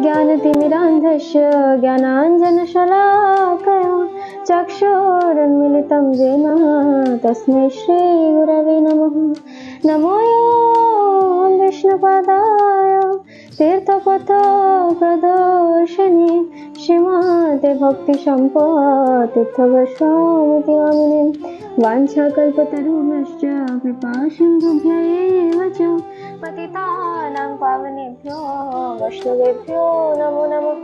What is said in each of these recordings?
ज्ञानतिमिरान्धस्य ज्ञानाञ्जनशलाकया चक्षुरुन्मीलितं येन तस्मै श्रीगुरवे नमः। नमो विष्णुपादाय तीर्थपथप्रदर्शिने श्रीमते भक्तिसम्पत्तीर्थवैष्णवमिति नामिने। वाञ्छाकल्पतरुभ्यश्च कृपासिन्धुभ्यैव च पतितानां पावनेभ्यो वैष्णवेभ्यो नमो नमः।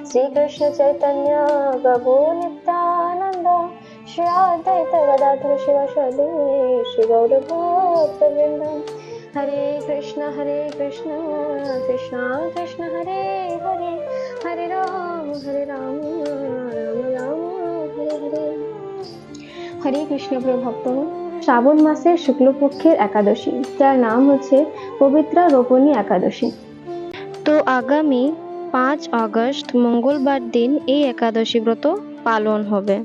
श्रीकृष्ण चैतन्य प्रभु नित्यानन्द श्री अद्वैत गदाधर शिवासादि श्री गौरभक्तवृन्द। हरे कृष्ण कृष्ण कृष्ण हरे हरे, हरे राम राम राम हरे हरे। हरे कृष्ण प्रिय भक्तगण, শ্রাবণ মাসের শুক্লপক্ষের একাদশী, যার নাম হচ্ছে পবিত্রা রোপণী একাদশী। তো আগামী 5 আগস্ট মঙ্গলবার দিন এই একাদশী ব্রত পালন হবে।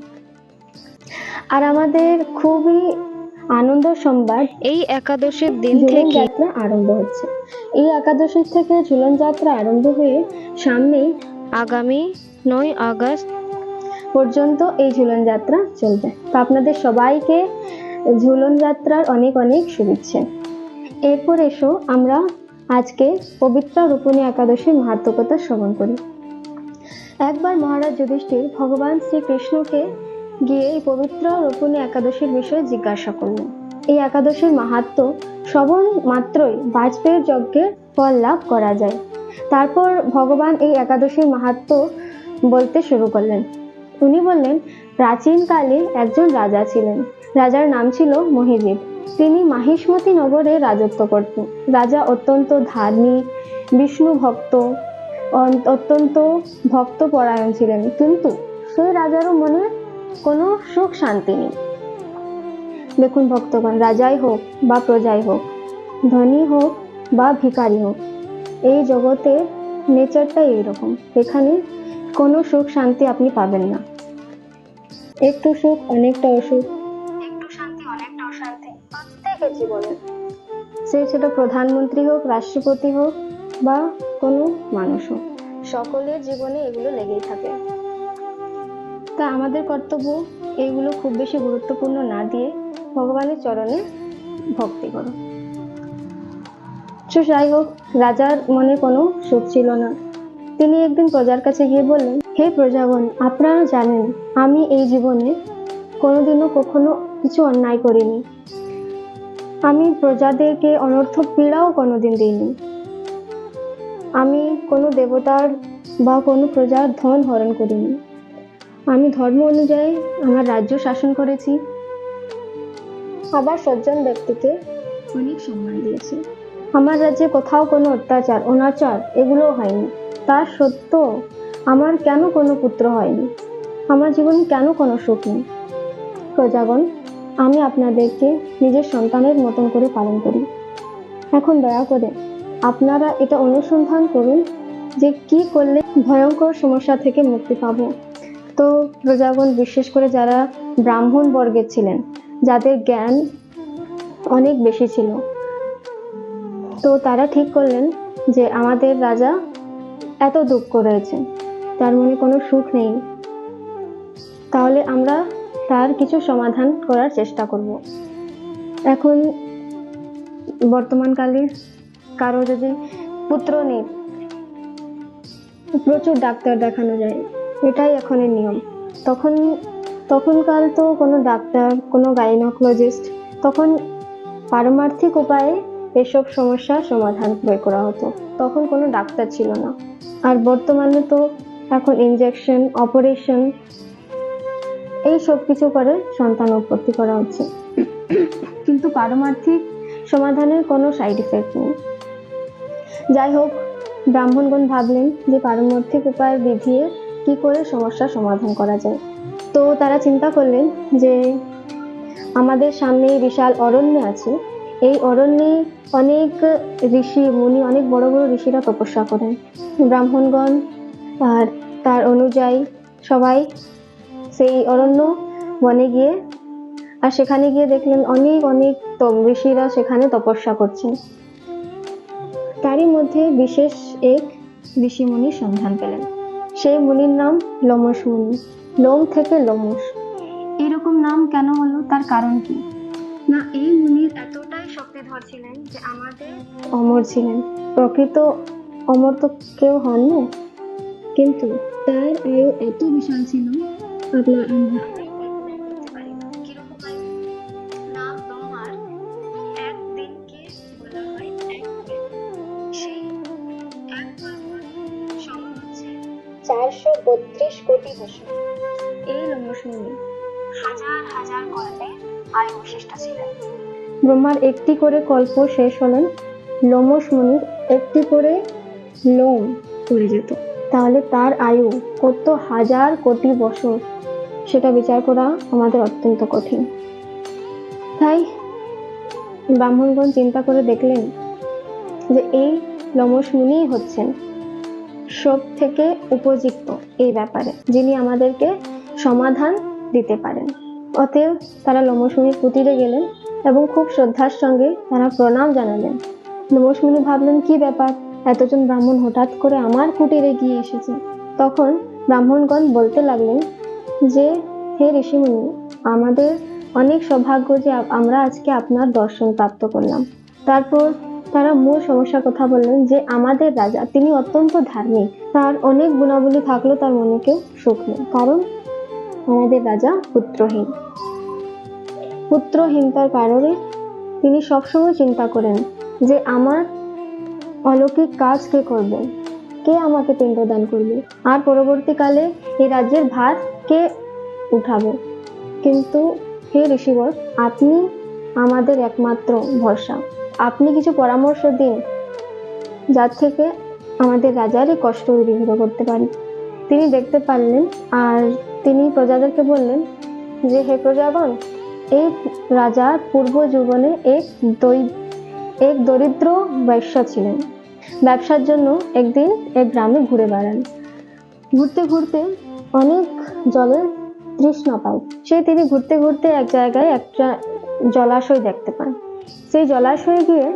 আর আমাদের খুবই আনন্দ সংবাদ, এই একাদশীর দিন থেকে যাত্রা আরম্ভ হচ্ছে। এই একাদশী থেকে ঝুলন যাত্রা আরম্ভ হয়ে সামনেই আগামী 9 আগস্ট পর্যন্ত এই ঝুলন যাত্রা চলবে। তো আপনাদের সবাইকে ঝুলন যাত্রার অনেক অনেক শুভেচ্ছা। এরপর এসো আমরা আজকে পবিত্রা রোপণী একাদশীর মাহাত্ম্য কথা শ্রবণ করি। একবার মহারাজ যুধিষ্ঠির ভগবান শ্রীকৃষ্ণকে গিয়ে এই পবিত্র রোপণী একাদশীর বিষয়ে জিজ্ঞাসা করলেন। এই একাদশীর মাহাত্ম্য শ্রবণ মাত্রই বাজপেয়ীর যজ্ঞের ফল লাভ করা যায়। তারপর ভগবান এই একাদশীর মাহাত্ম্য বলতে শুরু করলেন। উনি বললেন, প্রাচীনকালে একজন রাজা ছিলেন। রাজার নাম ছিল মহিজিৎ। তিনি মাহিষ্মতি নগরে রাজত্ব করতেন। রাজা অত্যন্ত ধার্মিক, বিষ্ণু ভক্ত, অত্যন্ত ভক্তপরায়ণ ছিলেন, কিন্তু সেই রাজারও মনে কোনো সুখ শান্তি নেই। দেখুন ভক্তগণ, রাজাই হোক বা প্রজাই হোক, ধনী হোক বা ভিখারি হোক, এই জগতে নেচারটাই এইরকম। এখানে কোনো সুখ শান্তি আপনি পাবেন না। একটু সুখ অনেকটা অসুখ, একটু শান্তি অনেকটা অশান্তি প্রত্যেকের জীবনে, সে সেটা প্রধানমন্ত্রী হোক, রাষ্ট্রপতি হোক বা কোনো মানুষ হোক, সকলের জীবনে এগুলো লেগেই থাকে। তা আমাদের কর্তব্য এইগুলো খুব বেশি গুরুত্বপূর্ণ না দিয়ে ভগবানের চরণে ভক্তি করো। যাই হোক, রাজার মনে কোনো সুখ ছিল না। তিনি একদিন প্রজার কাছে গিয়ে বললেন, হে প্রজাগণ, আপনারা জানেন আমি এই জীবনে কোনোদিনও কখনো কিছু অন্যায় করিনি। আমি প্রজাদেরকে অনর্থক পীড়াও কোনোদিন দিইনি। আমি কোনো দেবতার বা কোনো প্রজার ধন হরণ করিনি। আমি ধর্ম অনুযায়ী আমার রাজ্য শাসন করেছি, আবার সজ্জন ব্যক্তিকে অনেক সম্মান দিয়েছি। আমার রাজ্যে কোথাও কোনো অত্যাচার অনাচার এগুলোও হয়নি। তা সত্ত্বেও আমার কেন কোনো পুত্র হয়নি? আমার জীবনে কেন কোনো সুখ নেই? প্রজাগণ, আমি আপনাদেরকে নিজের সন্তানের মতন করে পালন করি। এখন দয়া করে আপনারা এটা অনুসন্ধান করুন যে কি করলে ভয়ঙ্কর সমস্যা থেকে মুক্তি পাব। তো প্রজাগণ, বিশেষ করে যারা ব্রাহ্মণ বর্গের ছিলেন, যাদের জ্ঞান অনেক বেশি ছিল, তো তারা ঠিক করলেন যে আমাদের রাজা এত দুঃখ রয়েছে, তার মনে কোনো সুখ নেই, তাহলে আমরা তার কিছু সমাধান করার চেষ্টা করব। এখন বর্তমানকালে কারো যদি পুত্র নেই, প্রচুর ডাক্তার দেখানো যায়, এটাই এখনের নিয়ম। তখনকাল তো কোনো ডাক্তার, কোনো গাইনোকোলজিস্ট, তখন পারমার্থিক উপায়ে এসব সমস্যার সমাধান প্রয়োগ করা হতো। তখন কোনো ডাক্তার ছিল না। আর বর্তমানে তো এখন ইনজেকশন, অপারেশন, এই সব কিছু করে সন্তান উৎপত্তি করা হচ্ছে, কিন্তু পারমার্থিক সমাধানের কোনো সাইড এফেক্ট নেই। যাই হোক, ব্রাহ্মণগণ ভাবলেন যে পারমার্থিক উপায় বিধিয়ে কি করে সমস্যার সমাধান করা যায়। তো তারা চিন্তা করলেন যে আমাদের সামনে বিশাল অরণ্য আছে, এই অরণ্যে অনেক ঋষি মুনি, অনেক বড় বড় ঋষিরা তপস্যা করেন। ব্রাহ্মণগণ আর তার অনুযায়ী সবাই সেই অরণ্য বনে গিয়ে, আর সেখানে গিয়ে দেখলেন অনেক অনেক ঋষিরা সেখানে তপস্যা করছেন। তারই মধ্যে বিশেষ এক ঋষি মুনির সন্ধান পেলেন। সেই মুনির নাম লোমশ মুনি। লোম থেকে লোমশ, এরকম নাম কেন হলো, তার কারণ কি? না, এই মুনির এতটাই শক্তিধর ছিলেন যে আমাদের অমর ছিলেন। প্রকৃত অমর তো কেউ হন না, কিন্তু তার আয়ু এত বিশাল ছিল আমরা কল্পনা করতে পারি না। কিরকম আয়ু? না, ব্রহ্মার একদিনকে বলা হয় এক কল্প। সেই এক কল্পর সমান হচ্ছে 432 কোটি বছর। এই লোমশ মুনি হাজার হাজার কল্পে আয়ু বিশিষ্ট ছিলেন। ব্রহ্মার একটি করে কল্প শেষ হলেন, লোমশ মুনির একটি করে লোম পড়ে যেত। তাহলে তার আয়ু কত হাজার কোটি বছর, সেটা বিচার করা আমাদের অত্যন্ত কঠিন। তাই ব্রাহ্মণগণ চিন্তা করে দেখলেন যে এই লোমশ মুনি হচ্ছেন সব থেকে উপযুক্ত এই ব্যাপারে, যিনি আমাদেরকে সমাধান দিতে পারেন। অতএব তারা লোমশ মুনির কুটিরে গেলেন এবং খুব শ্রদ্ধার সঙ্গে তারা প্রণাম জানালেন। লোমশ মুনি ভাবলেন, কি ব্যাপার, এতজন ব্রাহ্মণ হঠাৎ করে আমার কুটিরে গিয়ে এসেছে। তখন ব্রাহ্মণগণ বলতে লাগলেন যে, হে ঋষিমুনি, আমাদের অনেক সৌভাগ্য যে আমরা আজকে আপনার দর্শন প্রাপ্ত করলাম। তারপর তারা মূল সমস্যার কথা বললেন যে আমাদের রাজা, তিনি অত্যন্ত ধার্মিক, তার অনেক গুণাবলী থাকলেও তার মনে কেউ সুখ নেই, কারণ আমাদের রাজা পুত্রহীন। পুত্রহীনতার কারণে তিনি সবসময় চিন্তা করেন যে আমার অলৌকিক কাজ কে করবে, কে আমাকে পিণ্ডদান করবে, আর পরবর্তীকালে এই রাজ্যের ভার কে উঠাবে। কিন্তু হে ঋষিবর, আপনি আমাদের একমাত্র ভরসা। আপনি কিছু পরামর্শ দিন যার থেকে আমাদের রাজার এই কষ্ট দূরীভূত করতে পারি। তিনি দেখতে পারলেন আর তিনি প্রজাদেরকে বললেন যে, হে প্রজাগণ, এই রাজার পূর্ব জীবনে এক দরিদ্র বৈশ্য ছিলেন। ব্যবসার জন্য একদিন এক গ্রামে ঘুরে বেড়ান। ঘুরতে ঘুরতে অনেক জলের তৃষ্ণা পায়। তিনি ঘুরতে ঘুরতে এক জায়গায় একটা জলাশয় দেখতে পান। সেই জলাশয়ে গিয়ে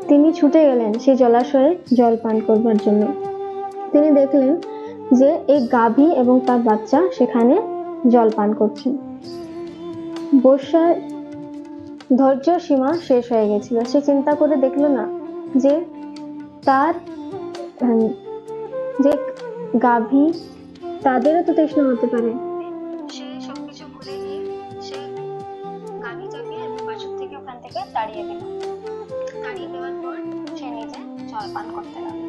তিনি ছুটে গেলেন সেই জলাশয়ে জল পান করবার জন্য। তিনি দেখলেন যে এক গাভী এবং তার বাচ্চা সেখানে জল পান করছেন। বর্ষার ধৈর্য সীমা শেষ হয়ে গেছিল। সে চিন্তা করে দেখলো না যে তার যে গাভী, তাদেরও তো তৃষ্ণা হতে পারে। সে সবকিছু ভুলে গিয়ে সে গাভীটাকে এবং বাছুর থেকে ওখান থেকে তাড়িয়ে দিল। তাড়িয়ে দেওয়ার পর সে নিজে জল পান করতে লাগলো।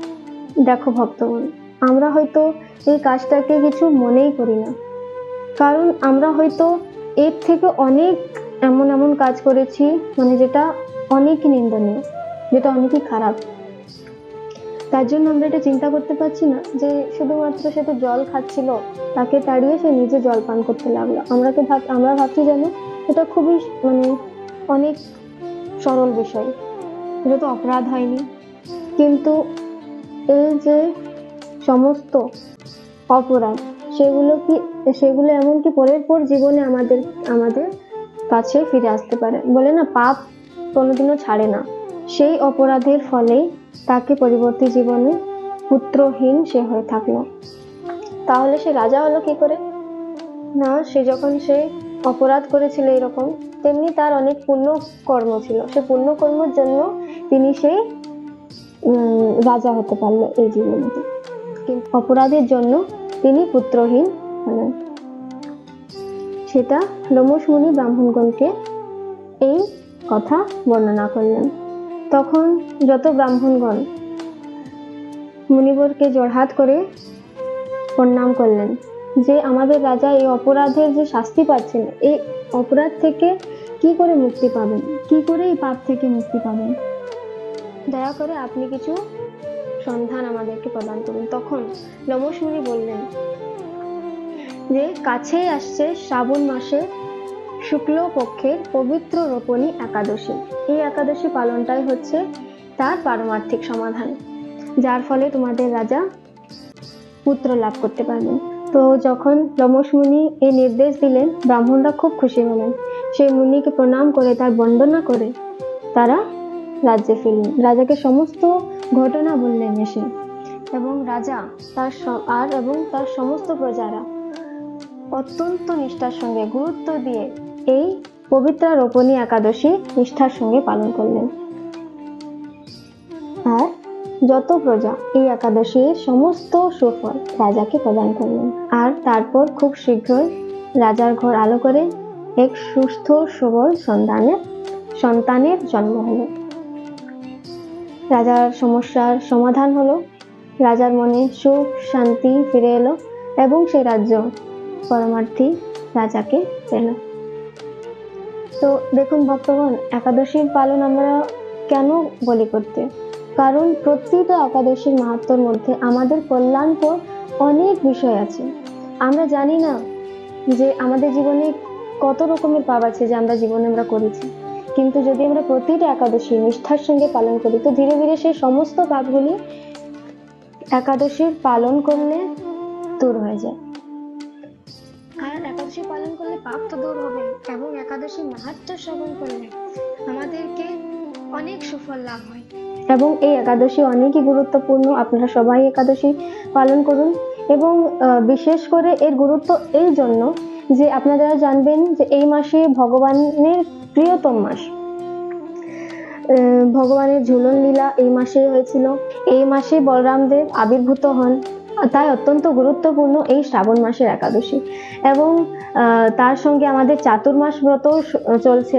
দেখো ভক্তগণ, আমরা হয়তো এই কাজটাকে কিছু মনেই করি না, কারণ আমরা হয়তো এর থেকে অনেক এমন কাজ করেছি, মানে যেটা অনেকই নিন্দনীয়, যেটা অনেকই খারাপ। তার জন্য আমরা এটা চিন্তা করতে পারছি না যে শুধুমাত্র সে তো জল খাচ্ছিল, তাকে তাড়িয়ে সে নিজে জল পান করতে লাগলো। আমরা ভাবছি যেন এটা খুবই অনেক সরল বিষয়, এটা তো অপরাধ হয়নি। কিন্তু এই যে সমস্ত অপরাধ, সেগুলো এমনকি পরের পর জীবনে আমাদের কাছে ফিরে আসতে পারে। বলে না, পাপ কোনোদিনও ছাড়ে না। সেই অপরাধের ফলেই তাকে পরবর্তী জীবনে পুত্রহীন সে হয়ে থাকলো। তাহলে সে রাজা হলো কি করে? না, যখন সে অপরাধ করেছিল এরকম, তেমনি তার অনেক পুণ্য কর্ম ছিল। সে পুণ্য কর্মের জন্য তিনি সেই রাজা হতে পারলো এই জীবনে, কিন্তু অপরাধের জন্য তিনি পুত্রহীন হলেন। সেটা লোমশ মুনি ব্রাহ্মণগণকে এই কথা বর্ণনা করলেন। তখন যত ব্রাহ্মণগণ মুনিবরকে জড়হাত করে প্রণাম করলেন যে আমাদের রাজা এই অপরাধের যে শাস্তি পাচ্ছেন, এই অপরাধ থেকে কি করে মুক্তি পাবেন, কি করে এই পাপ থেকে মুক্তি পাবেন, দয়া করে আপনি কিছু সন্ধান আমাদেরকে প্রদান করুন। তখন লোমশ মুনি বললেন যে কাছেই আসছে শ্রাবণ মাসে শুক্ল পক্ষের পবিত্র রোপণী একাদশী। এই একাদশী পালনটাই হচ্ছে তার পারমার্থিক সমাধান, যার ফলে তোমাদের রাজা পুত্র লাভ করতে পারবেন। তো যখন লোমশ মুনি এই নির্দেশ দিলেন, ব্রাহ্মণরা খুব খুশি হলেন। সেই মুনিকে প্রণাম করে তার বন্দনা করে তারা রাজ্যে ফিরলেন। রাজাকে সমস্ত ঘটনা বললেন এসে এবং রাজা তার সমস্ত প্রজারা অত্যন্ত নিষ্ঠার সঙ্গে গুরুত্ব দিয়ে এই পবিত্রা রোপণী একাদশী নিষ্ঠার সঙ্গে পালন করলেন। আর যত প্রজা এই একাদশীর সমস্ত সুফল রাজাকে প্রদান করলেন। আর তারপর খুব শীঘ্রই রাজার ঘর আলো করে এক সুস্থ সবল সন্তানের জন্ম হলো। রাজার সমস্যার সমাধান হলো, রাজার মনে সুখ শান্তি ফিরে এলো এবং সেই রাজ্য পরমার্থী রাজাকে পেল। তো দেখুন ভক্তগণ, একাদশীর পালন আমরা কেন বলি করতে? কারণ প্রতিটা একাদশীর মাহাত্ম্যের মধ্যে আমাদের কল্যাণকর অনেক বিষয় আছে। আমরা জানি না যে আমাদের জীবনে কত রকমের পাপ আছে যে আমরা জীবনে করেছি, কিন্তু যদি আমরা প্রতিটা একাদশী নিষ্ঠার সঙ্গে পালন করি তো ধীরে ধীরে সেই সমস্ত পাপগুলি একাদশীর পালন করলে দূর হয়ে যায়। আর একাদশী পালন করলে পাপ তো দূর হবে এবং একাদশী মাহাত্ম্য শ্রবণ করলে আমাদেরকে অনেক সুফল লাভ হয় এবং এই একাদশী অনেকই গুরুত্বপূর্ণ। আপনারা সবাই একাদশী পালন করুন এবং বিশেষ করে এর গুরুত্ব এই জন্য যে আপনারা জানবেন যে এই মাসে ভগবানের প্রিয়তম মাস, ভগবানের ঝুলন লীলা এই মাসে হয়েছিল। এই মাসে বলরামদেব আবির্ভূত হন, তাই অত্যন্ত গুরুত্বপূর্ণ এই শ্রাবণ মাসের একাদশী। এবং তার সঙ্গে আমাদের চাতুর্মাস ব্রত চলছে।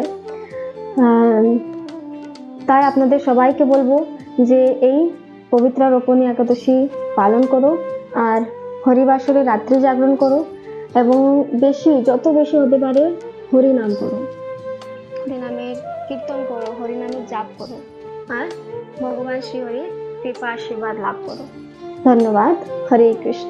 তাই আপনাদের সবাইকে বলবো যে এই পবিত্রা রোপণী একাদশী পালন করো আর হরিবাসরে রাত্রি জাগরণ করো এবং যত বেশি হতে পারে হরিনাম করো, হরিনামের কীর্তন করো, হরিনামের জাপ করো আর ভগবান শ্রী হরির কৃপা আশীর্বাদ লাভ করো। ধন্যবাদ। হরে কৃষ্ণ।